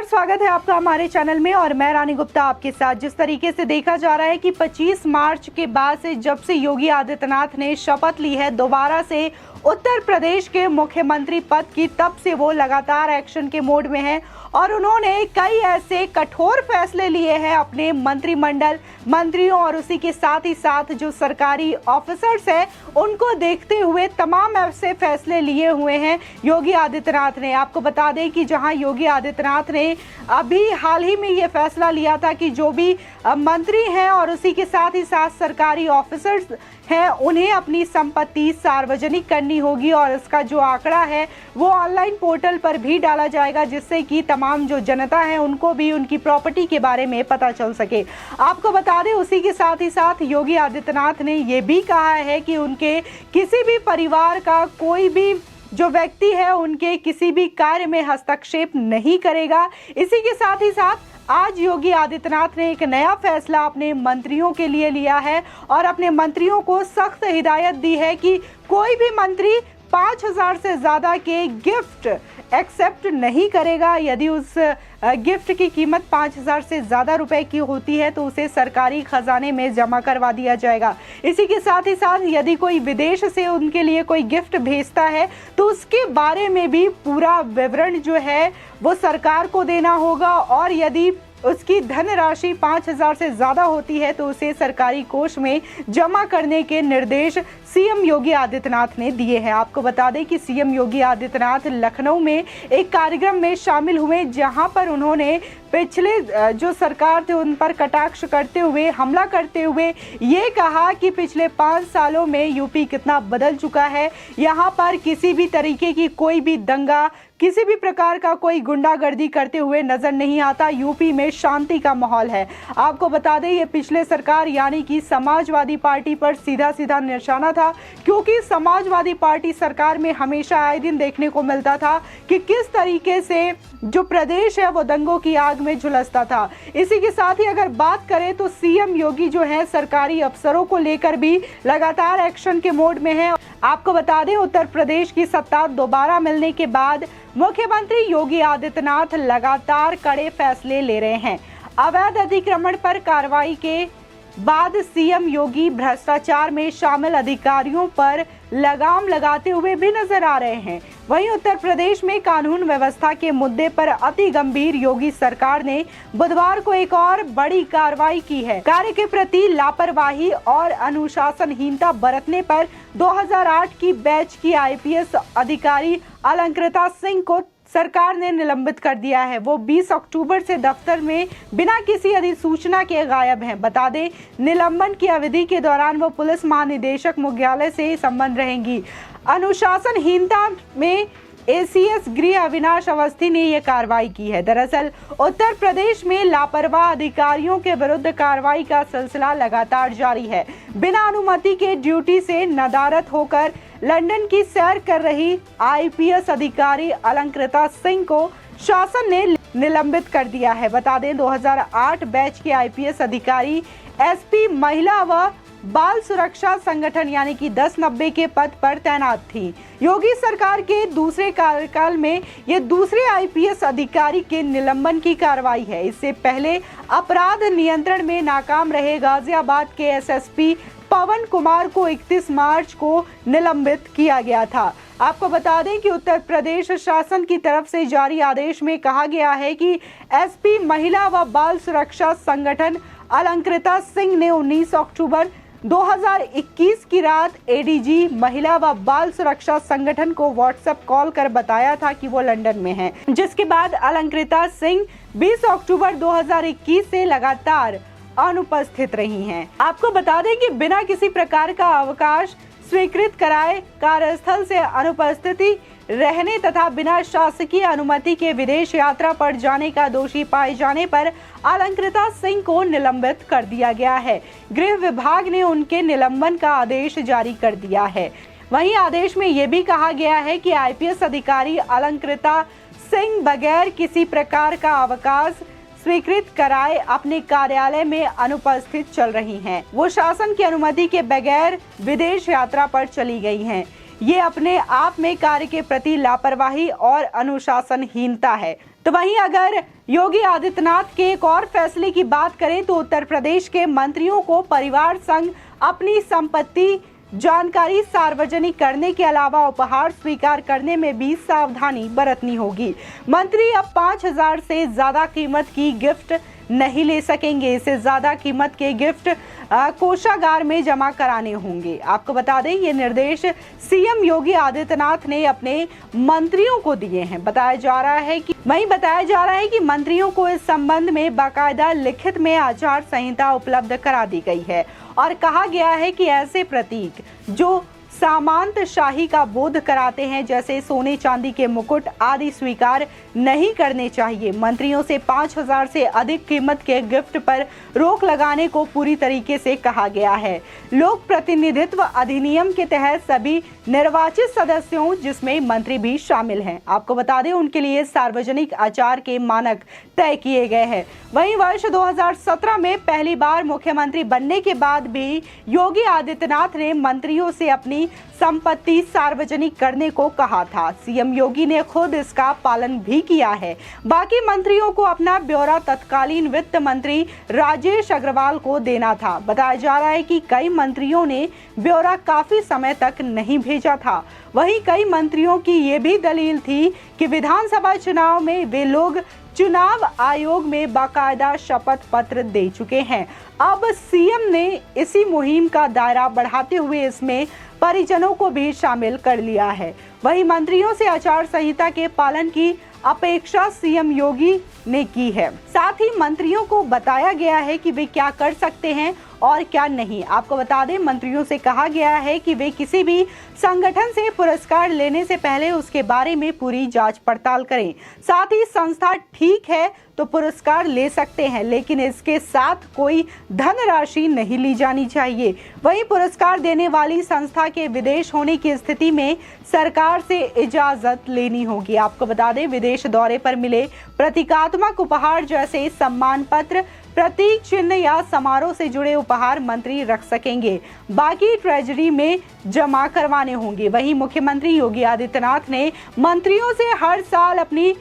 नमस्कार, स्वागत है आपका हमारे चैनल में और मैं रानी गुप्ता आपके साथ। जिस तरीके से देखा जा रहा है कि 25 मार्च के बाद से जब से योगी आदित्यनाथ ने शपथ ली है दोबारा से उत्तर प्रदेश के मुख्यमंत्री पद की, तब से वो लगातार एक्शन के मोड में हैं और उन्होंने कई ऐसे कठोर फैसले लिए हैं अपने मंत्रिमंडल, मंत्रियों और उसी के साथ ही साथ जो सरकारी ऑफिसर्स हैं उनको देखते हुए तमाम ऐसे फैसले लिए हुए हैं योगी आदित्यनाथ ने। आपको बता दें कि जहां योगी आदित्यनाथ ने अभी हाल ही में ये फैसला लिया था कि जो भी मंत्री हैं और उसी के साथ ही साथ सरकारी ऑफिसर्स हैं उन्हें अपनी संपत्ति सार्वजनिक करनी होगी और इसका जो आंकड़ा है वो ऑनलाइन पोर्टल पर भी डाला जाएगा, जिससे कि तमाम जो जनता है उनको भी उनकी प्रॉपर्टी के बारे में पता चल सके। आपको बता दें उसी के साथ ही साथ योगी आदित्यनाथ ने ये भी कहा है कि उनके किसी भी परिवार का कोई भी जो व्यक्ति है उनके किसी भी कार्य में हस्तक्षेप नहीं करेगा। इसी के साथ ही साथ आज योगी आदित्यनाथ ने एक नया फैसला अपने मंत्रियों के लिए लिया है और अपने मंत्रियों को सख्त हिदायत दी है कि कोई भी मंत्री 5,000 से ज़्यादा के गिफ्ट एक्सेप्ट नहीं करेगा। यदि उस गिफ्ट की कीमत 5,000 से ज़्यादा रुपए की होती है तो उसे सरकारी खजाने में जमा करवा दिया जाएगा। इसी के साथ ही साथ यदि कोई विदेश से उनके लिए कोई गिफ्ट भेजता है तो उसके बारे में भी पूरा विवरण जो है वो सरकार को देना होगा और यदि उसकी धनराशि 5,000 से ज़्यादा होती है तो उसे सरकारी कोष में जमा करने के निर्देश सीएम योगी आदित्यनाथ ने दिए हैं। आपको बता दें कि सीएम योगी आदित्यनाथ लखनऊ में एक कार्यक्रम में शामिल हुए जहां पर उन्होंने पिछले जो सरकार थे उन पर कटाक्ष करते हुए, हमला करते हुए ये कहा कि पिछले 5 सालों में यूपी कितना बदल चुका है। यहाँ पर किसी भी तरीके की कोई भी दंगा, किसी भी प्रकार का कोई गुंडागर्दी करते हुए नजर नहीं आता। यूपी में शांति का माहौल है। आपको बता दें ये पिछले सरकार यानी कि समाजवादी पार्टी पर सीधा सीधा निशाना था, क्योंकि समाजवादी पार्टी सरकार में हमेशा आए दिन देखने को मिलता था कि किस तरीके से जो प्रदेश है वो दंगों की आग में झुलसता था। इसी के साथ ही अगर बात करें तो सीएम योगी जो है सरकारी अफसरों को लेकर भी लगातार एक्शन के मोड में है। आपको बता दें उत्तर प्रदेश की सत्ता दोबारा मिलने के बाद मुख्यमंत्री योगी आदित्यनाथ लगातार कड़े फैसले ले रहे हैं। अवैध अतिक्रमण पर कार्रवाई के बाद सीएम योगी भ्रष्टाचार में शामिल अधिकारियों पर लगाम लगाते हुए भी नजर आ रहे हैं। वहीं उत्तर प्रदेश में कानून व्यवस्था के मुद्दे पर अति गंभीर योगी सरकार ने बुधवार को एक और बड़ी कार्रवाई की है। कार्य के प्रति लापरवाही और अनुशासनहीनता बरतने पर 2008 की बैच की आईपीएस अधिकारी अलंकृता सिंह को सरकार ने निलंबित कर दिया है। वो 20 अक्टूबर से दफ्तर में बिना किसी अधिसूचना के गायब हैं। बता दें निलंबन की अवधि के दौरान वो पुलिस महानिदेशक मुख्यालय से संबंध रहेंगी। अनुशासनहीनता में एसीएस गृह अविनाश अवस्थी ने यह कार्रवाई की है। दरअसल उत्तर प्रदेश में लापरवाह अधिकारियों के विरुद्ध कार्रवाई का सिलसिला लगातार जारी है। बिना अनुमति के ड्यूटी से नदारद होकर लंदन की सैर कर रही आईपीएस अधिकारी अलंकृता सिंह को शासन ने निलंबित कर दिया है। बता दें 2008 बैच के आईपीएस अधिकारी एसपी महिला व बाल सुरक्षा संगठन यानी कि 1090 के पद पर तैनात थी। योगी सरकार के दूसरे कार्यकाल में ये दूसरे आईपीएस अधिकारी के निलंबन की कार्रवाई है। इससे पहले अपराध नियंत्रण में नाकाम रहे गाजियाबाद के एसएसपी पवन कुमार को 31 मार्च को निलंबित किया गया था। आपको बता दें कि उत्तर प्रदेश शासन की तरफ से जारी आदेश में कहा गया है कि एसपी महिला व बाल सुरक्षा संगठन अलंकृता सिंह ने 19 अक्टूबर 2021 की रात एडीजी महिला व बाल सुरक्षा संगठन को व्हाट्सएप कॉल कर बताया था कि वो लंदन में हैं, जिसके बाद अलंकृता सिंह 20 अक्टूबर 2021 से लगातार अनुपस्थित रही हैं। आपको बता दें कि बिना किसी प्रकार का अवकाश स्वीकृत कराए कार्यस्थल से अनुपस्थिति रहने तथा बिना शासकीय अनुमति के विदेश यात्रा पर जाने का दोषी पाए जाने पर अलंकृता सिंह को निलंबित कर दिया गया है। गृह विभाग ने उनके निलंबन का आदेश जारी कर दिया है। वहीं आदेश में यह भी कहा गया है कि आईपीएस अधिकारी अलंकृता सिंह बगैर किसी प्रकार का अवकाश स्वीकृत कराए अपने कार्यालय में अनुपस्थित चल रही हैं। वो शासन की अनुमति के बगैर विदेश यात्रा पर चली गई हैं। ये अपने आप में कार्य के प्रति लापरवाही और अनुशासनहीनता है। तो वहीं अगर योगी आदित्यनाथ के एक और फैसले की बात करें तो उत्तर प्रदेश के मंत्रियों को परिवार संग अपनी संपत्ति जानकारी सार्वजनिक करने के अलावा उपहार स्वीकार करने में भी सावधानी बरतनी होगी। मंत्री अब 5,000 से ज्यादा कीमत की गिफ्ट नहीं ले सकेंगे। इससे ज्यादा कीमत के गिफ्ट कोषागार में जमा कराने होंगे। आपको बता दें, ये निर्देश सीएम योगी आदित्यनाथ ने अपने मंत्रियों को दिए हैं। बताया जा रहा है कि मंत्रियों को इस संबंध में बाकायदा लिखित में आचार संहिता उपलब्ध करा दी गई है और कहा गया है कि ऐसे प्रतीक जो सामंत शाही का बोध कराते हैं, जैसे सोने चांदी के मुकुट आदि, स्वीकार नहीं करने चाहिए। मंत्रियों से 5,000 से अधिक कीमत के गिफ्ट पर रोक लगाने को पूरी तरीके से कहा गया है। लोक प्रतिनिधित्व अधिनियम के तहत सभी निर्वाचित सदस्यों, जिसमें मंत्री भी शामिल हैं, आपको बता दें, उनके लिए सार्वजनिक आचार के मानक तय किए गए हैं। वहीं वर्ष 2017 में पहली बार मुख्यमंत्री बनने के बाद भी योगी आदित्यनाथ ने मंत्रियों से अपनी संपत्ति सार्वजनिक करने को कहा था। सीएम योगी ने खुद इसका पालन भी किया है। बाकी मंत्रियों को अपना ब्यौरा तत्कालीन वित्त मंत्री राजेश अग्रवाल को देना था। बताया जा रहा है कि कई मंत्रियों ने ब्यौरा काफी समय तक नहीं भेजा था। वहीं कई मंत्रियों की ये भी दलील थी कि विधानसभा चुनाव में वे लोग चुनाव आयोग में बाकायदा शपथ पत्र दे चुके हैं। अब सीएम ने इसी मुहिम का दायरा बढ़ाते हुए इसमें परिजनों को भी शामिल कर लिया है। वहीं मंत्रियों से आचार संहिता के पालन की अपेक्षा सीएम योगी ने की है। साथ ही मंत्रियों को बताया गया है कि वे क्या कर सकते हैं और क्या नहीं। आपको बता दें, मंत्रियों से कहा गया है कि वे किसी भी संगठन से पुरस्कार लेने से पहले उसके बारे में पूरी जांच पड़ताल करें। साथ ही संस्था ठीक है तो पुरस्कार ले सकते हैं, लेकिन इसके साथ कोई धनराशि नहीं ली जानी चाहिए। वहीं पुरस्कार देने वाली संस्था के विदेश होने की स्थिति में सरकार से इजाजत लेनी होगी। आपको बता दें, विदेश दौरे पर मिले प्रतीकात्मक उपहार जैसे सम्मान पत्र, प्रतीक चिन्ह या समारोह से जुड़े उपहार मंत्री रख सकेंगे। बाकी ट्रेजरी में जमा करवाने होंगे। वहीं मुख्यमंत्री योगी आदित्यनाथ ने मंत्रियों से हर साल अपनी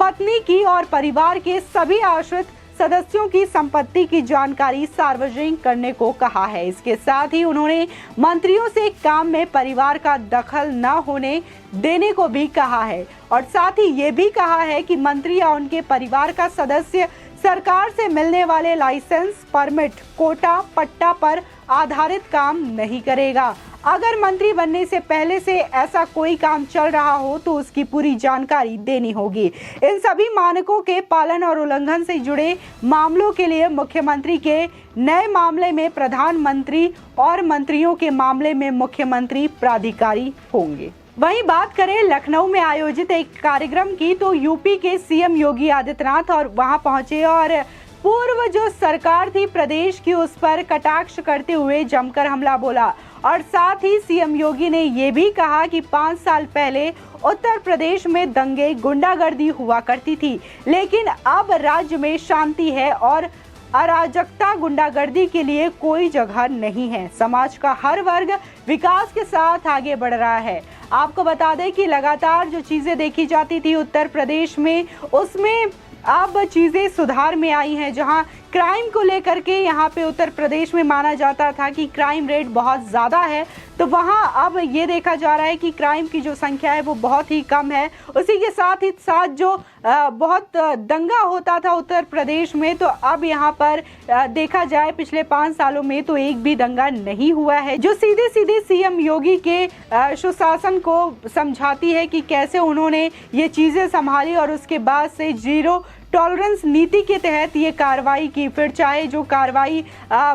पत्नी की और परिवार के सभी आश्रित सदस्यों की संपत्ति की जानकारी सार्वजनिक करने को कहा है। इसके साथ ही उन्होंने मंत्रियों से काम में परिवार का दखल न होने देने को भी कहा है और साथ ही ये भी कहा है कि मंत्री या उनके परिवार का सदस्य सरकार से मिलने वाले लाइसेंस, परमिट, कोटा, पट्टा पर आधारित काम नहीं करेगा। अगर मंत्री बनने से पहले से ऐसा कोई काम चल रहा हो तो उसकी पूरी जानकारी देनी होगी। इन सभी मानकों के पालन और उल्लंघन से जुड़े मामलों के लिए मुख्यमंत्री के नए मामले में प्रधानमंत्री और मंत्रियों के मामले में मुख्यमंत्री प्राधिकारी होंगे। वहीं बात करें लखनऊ में आयोजित एक कार्यक्रम की, तो यूपी के सीएम योगी आदित्यनाथ और वहां पहुंचे और पूर्व जो सरकार थी प्रदेश की उस पर कटाक्ष करते हुए जमकर हमला बोला और साथ ही सीएम योगी ने ये भी कहा कि 5 साल पहले उत्तर प्रदेश में दंगे, गुंडागर्दी हुआ करती थी, लेकिन अब राज्य में शांति है और अराजकता, गुंडागर्दी के लिए कोई जगह नहीं है। समाज का हर वर्ग विकास के साथ आगे बढ़ रहा है। आपको बता दें कि लगातार जो चीजें देखी जाती थी उत्तर प्रदेश में, उसमें अब चीजें सुधार में आई हैं। जहां क्राइम को लेकर के यहाँ पे उत्तर प्रदेश में माना जाता था कि क्राइम रेट बहुत ज़्यादा है, तो वहाँ अब ये देखा जा रहा है कि क्राइम की जो संख्या है वो बहुत ही कम है। उसी के साथ ही साथ जो बहुत दंगा होता था उत्तर प्रदेश में, तो अब यहाँ पर देखा जाए पिछले 5 सालों में तो एक भी दंगा नहीं हुआ है, जो सीधे सीधे सीएम योगी के सुशासन को समझाती है कि कैसे उन्होंने ये चीज़ें संभाली और उसके बाद से जीरो टॉलरेंस नीति के तहत ये कार्रवाई की। फिर चाहे जो कार्रवाई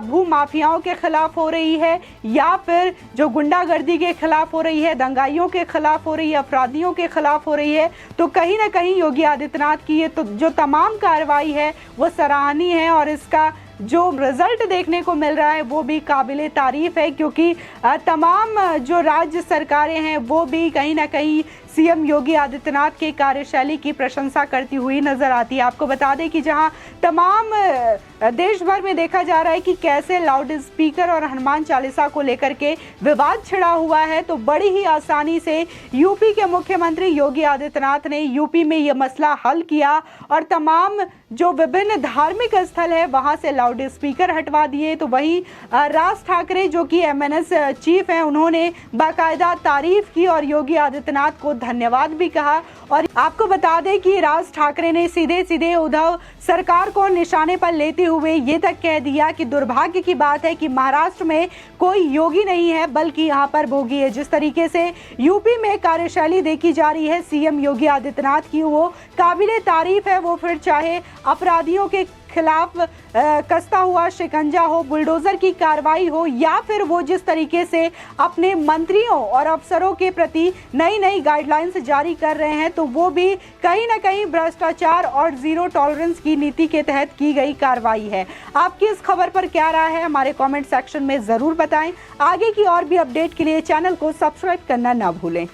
भू माफियाओं के खिलाफ हो रही है या फिर जो गुंडागर्दी के खिलाफ हो रही है, दंगाइयों के खिलाफ हो रही है, अपराधियों के खिलाफ हो रही है, तो कहीं ना कहीं योगी आदित्यनाथ की ये तो जो तमाम कार्रवाई है वो सराहनीय है और इसका जो रिजल्ट देखने को मिल रहा है वो भी काबिले तारीफ है, क्योंकि तमाम जो राज्य सरकारें हैं वो भी कहीं ना कहीं सीएम योगी आदित्यनाथ के कार्यशैली की प्रशंसा करती हुई नजर आती है। आपको बता दें कि जहां तमाम देश भर में देखा जा रहा है कि कैसे लाउड स्पीकर और हनुमान चालीसा को लेकर के विवाद छिड़ा हुआ है, तो बड़ी ही आसानी से यूपी के मुख्यमंत्री योगी आदित्यनाथ ने यूपी में यह मसला हल किया और तमाम जो विभिन्न धार्मिक स्थल है वहां से लाउड स्पीकर हटवा दिए। तो वही राज ठाकरे जो कि एमएनएस चीफ हैं, उन्होंने बाकायदा तारीफ की और योगी आदित्यनाथ को धन्यवाद भी कहा। और आपको बता दें कि राज ठाकरे ने सीधे सीधे उद्धव सरकार को निशाने पर लेते हुए ये तक कह दिया कि दुर्भाग्य की बात है कि महाराष्ट्र में कोई योगी नहीं है बल्कि यहाँ पर भोगी है। जिस तरीके से यूपी में कार्यशैली देखी जा रही है सीएम योगी आदित्यनाथ की, वो काबिले तारीफ है। वो फिर चाहे अपराधियों के खिलाफ कसता हुआ शिकंजा हो, बुलडोजर की कार्रवाई हो, या फिर वो जिस तरीके से अपने मंत्रियों और अफसरों के प्रति नई नई गाइडलाइंस जारी कर रहे हैं, तो वो भी कहीं ना कहीं भ्रष्टाचार और जीरो टॉलरेंस की नीति के तहत की गई कार्रवाई है। आपकी इस खबर पर क्या राय है, हमारे कमेंट सेक्शन में जरूर बताएं। आगे की और भी अपडेट के लिए चैनल को सब्सक्राइब करना ना भूलें।